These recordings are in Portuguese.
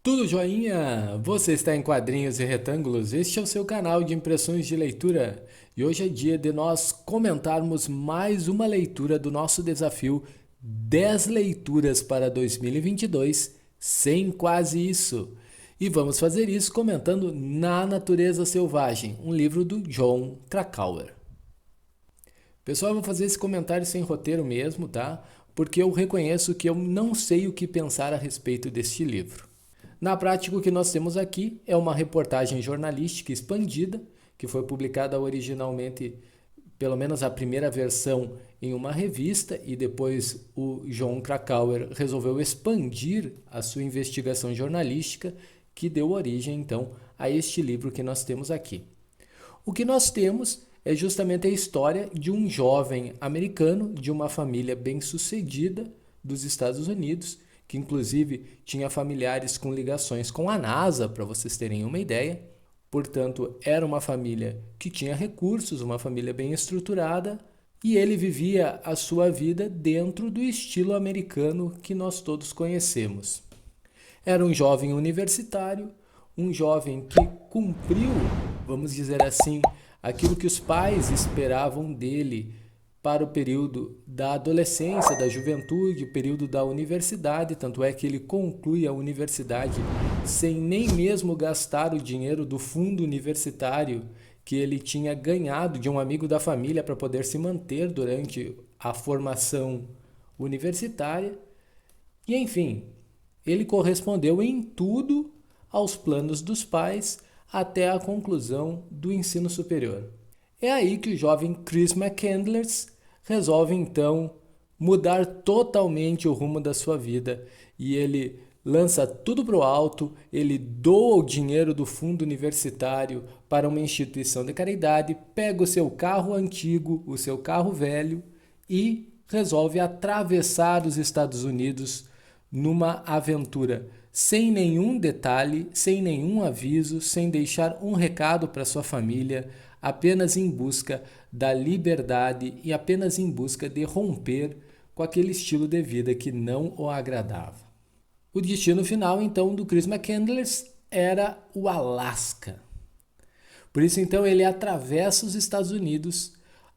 Tudo joinha? Você está em quadrinhos e retângulos? Este é o seu canal de impressões de leitura e hoje é dia de nós comentarmos mais uma leitura do nosso desafio 10 leituras para 2022 sem quase isso. E vamos fazer isso comentando Na Natureza Selvagem, um livro do Jon Krakauer. Pessoal, eu vou fazer esse comentário sem roteiro mesmo, tá? Porque eu reconheço que eu não sei o que pensar a respeito deste livro. Na prática, o que nós temos aqui é uma reportagem jornalística expandida, que foi publicada originalmente, pelo menos a primeira versão, em uma revista, e depois o Jon Krakauer resolveu expandir a sua investigação jornalística, que deu origem, então, a este livro que nós temos aqui. O que nós temos é justamente a história de um jovem americano de uma família bem-sucedida dos Estados Unidos, que inclusive tinha familiares com ligações com a NASA, para vocês terem uma ideia. Portanto, era uma família que tinha recursos, uma família bem estruturada, e ele vivia a sua vida dentro do estilo americano que nós todos conhecemos. Era um jovem universitário, um jovem que cumpriu, vamos dizer assim, aquilo que os pais esperavam dele para o período da adolescência, da juventude, o período da universidade, tanto é que ele conclui a universidade sem nem mesmo gastar o dinheiro do fundo universitário que ele tinha ganhado de um amigo da família para poder se manter durante a formação universitária. E enfim, ele correspondeu em tudo aos planos dos pais até a conclusão do ensino superior. É aí que o jovem Chris McCandless resolve então mudar totalmente o rumo da sua vida e ele lança tudo para o alto, ele doa o dinheiro do fundo universitário para uma instituição de caridade, pega o seu carro antigo, o seu carro velho e resolve atravessar os Estados Unidos numa aventura sem nenhum detalhe, sem nenhum aviso, sem deixar um recado para sua família, apenas em busca da liberdade e apenas em busca de romper com aquele estilo de vida que não o agradava. O destino final, então, do Chris McCandless era o Alasca. Por isso, então, ele atravessa os Estados Unidos.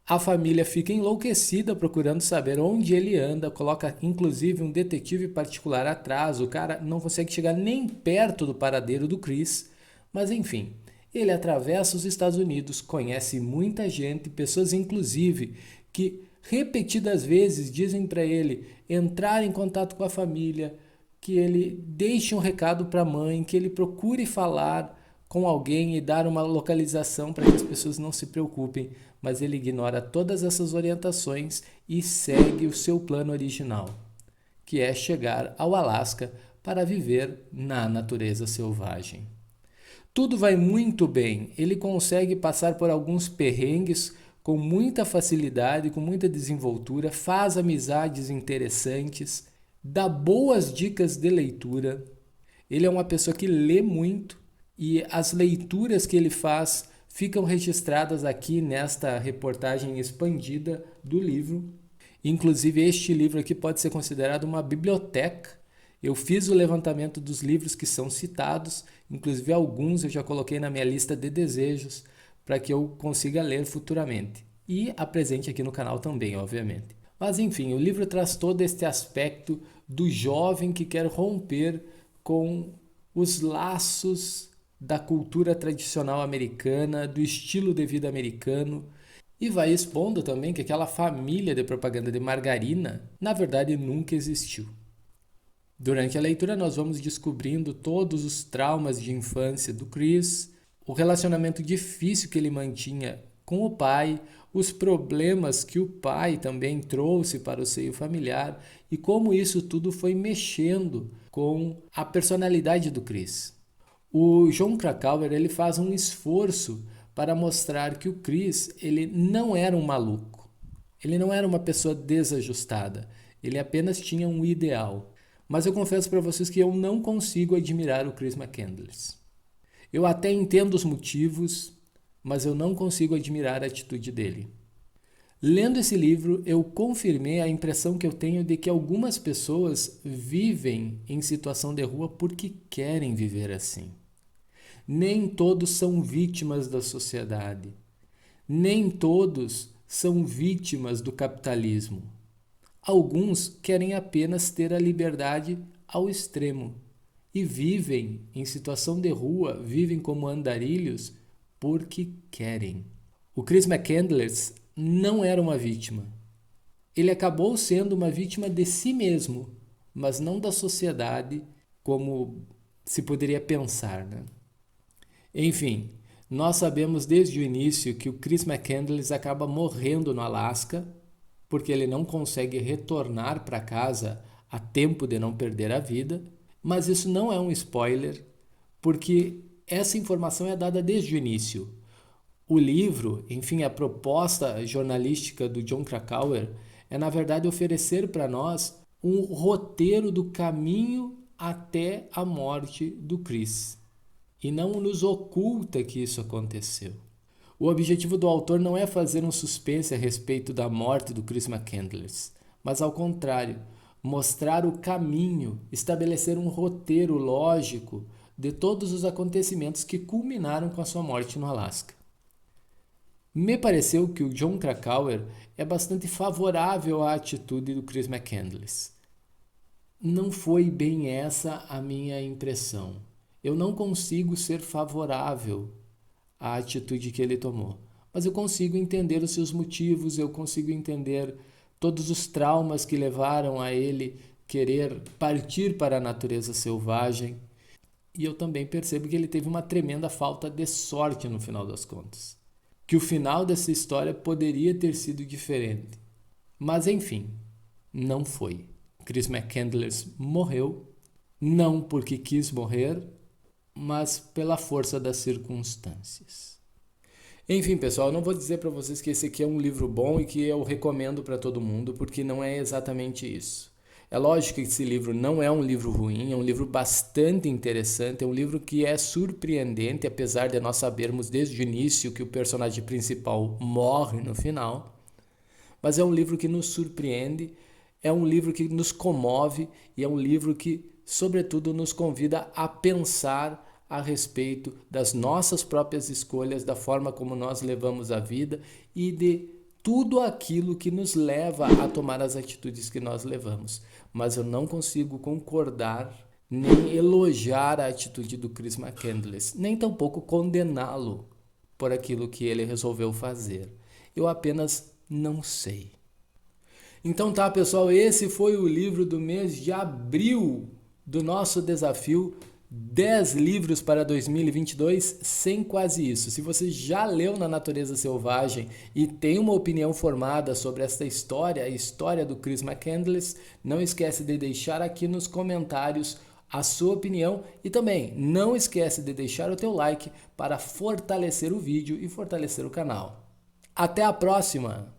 A família fica enlouquecida procurando saber onde ele anda, coloca inclusive um detetive particular atrás, o cara não consegue chegar nem perto do paradeiro do Chris, mas enfim, ele atravessa os Estados Unidos, conhece muita gente, pessoas inclusive que repetidas vezes dizem para ele entrar em contato com a família, que ele deixe um recado para a mãe, que ele procure falar com alguém e dar uma localização para que as pessoas não se preocupem, mas ele ignora todas essas orientações e segue o seu plano original, que é chegar ao Alasca para viver na natureza selvagem. Tudo vai muito bem, ele consegue passar por alguns perrengues com muita facilidade, com muita desenvoltura, faz amizades interessantes, dá boas dicas de leitura. Ele é uma pessoa que lê muito e as leituras que ele faz ficam registradas aqui nesta reportagem expandida do livro. Inclusive, este livro aqui pode ser considerado uma biblioteca. Eu fiz o levantamento dos livros que são citados, inclusive alguns eu já coloquei na minha lista de desejos para que eu consiga ler futuramente. E apresente aqui no canal também, obviamente. Mas enfim, o livro traz todo este aspecto do jovem que quer romper com os laços da cultura tradicional americana, do estilo de vida americano, e vai expondo também que aquela família de propaganda de margarina, na verdade, nunca existiu. Durante a leitura, nós vamos descobrindo todos os traumas de infância do Chris, o relacionamento difícil que ele mantinha com o pai, os problemas que o pai também trouxe para o seio familiar e como isso tudo foi mexendo com a personalidade do Chris. O Jon Krakauer ele faz um esforço para mostrar que o Chris ele não era um maluco, ele não era uma pessoa desajustada, ele apenas tinha um ideal. Mas eu confesso para vocês que eu não consigo admirar o Chris McCandless. Eu até entendo os motivos, mas eu não consigo admirar a atitude dele. Lendo esse livro, eu confirmei a impressão que eu tenho de que algumas pessoas vivem em situação de rua porque querem viver assim. Nem todos são vítimas da sociedade. Nem todos são vítimas do capitalismo. Alguns querem apenas ter a liberdade ao extremo e vivem em situação de rua, vivem como andarilhos porque querem. O Chris McCandless não era uma vítima. Ele acabou sendo uma vítima de si mesmo, mas não da sociedade como se poderia pensar, né? Enfim, nós sabemos desde o início que o Chris McCandless acaba morrendo no Alasca porque ele não consegue retornar para casa a tempo de não perder a vida, mas isso não é um spoiler, porque essa informação é dada desde o início. O livro, enfim, a proposta jornalística do Jon Krakauer é, na verdade, oferecer para nós um roteiro do caminho até a morte do Chris. E não nos oculta que isso aconteceu. O objetivo do autor não é fazer um suspense a respeito da morte do Chris McCandless, mas ao contrário, mostrar o caminho, estabelecer um roteiro lógico de todos os acontecimentos que culminaram com a sua morte no Alasca. Me pareceu que o Jon Krakauer é bastante favorável à atitude do Chris McCandless. Não foi bem essa a minha impressão. Eu não consigo ser favorável à atitude que ele tomou, mas eu consigo entender os seus motivos, eu consigo entender todos os traumas que levaram a ele querer partir para a natureza selvagem. E eu também percebo que ele teve uma tremenda falta de sorte no final das contas. Que o final dessa história poderia ter sido diferente. Mas enfim, não foi. Chris McCandless morreu, não porque quis morrer, mas pela força das circunstâncias. Enfim, pessoal, eu não vou dizer para vocês que esse aqui é um livro bom e que eu recomendo para todo mundo, porque não é exatamente isso. É lógico que esse livro não é um livro ruim, é um livro bastante interessante, é um livro que é surpreendente, apesar de nós sabermos desde o início que o personagem principal morre no final. Mas é um livro que nos surpreende, é um livro que nos comove e é um livro que, sobretudo, nos convida a pensar a respeito das nossas próprias escolhas, da forma como nós levamos a vida e de tudo aquilo que nos leva a tomar as atitudes que nós levamos. Mas eu não consigo concordar nem elogiar a atitude do Chris McCandless, nem tampouco condená-lo por aquilo que ele resolveu fazer. Eu apenas não sei. Então tá, pessoal, esse foi o livro do mês de abril do nosso desafio 10 livros para 2022 sem quase isso. Se você já leu Na Natureza Selvagem e tem uma opinião formada sobre esta história, a história do Chris McCandless, não esquece de deixar aqui nos comentários a sua opinião e também não esquece de deixar o teu like para fortalecer o vídeo e fortalecer o canal. Até a próxima!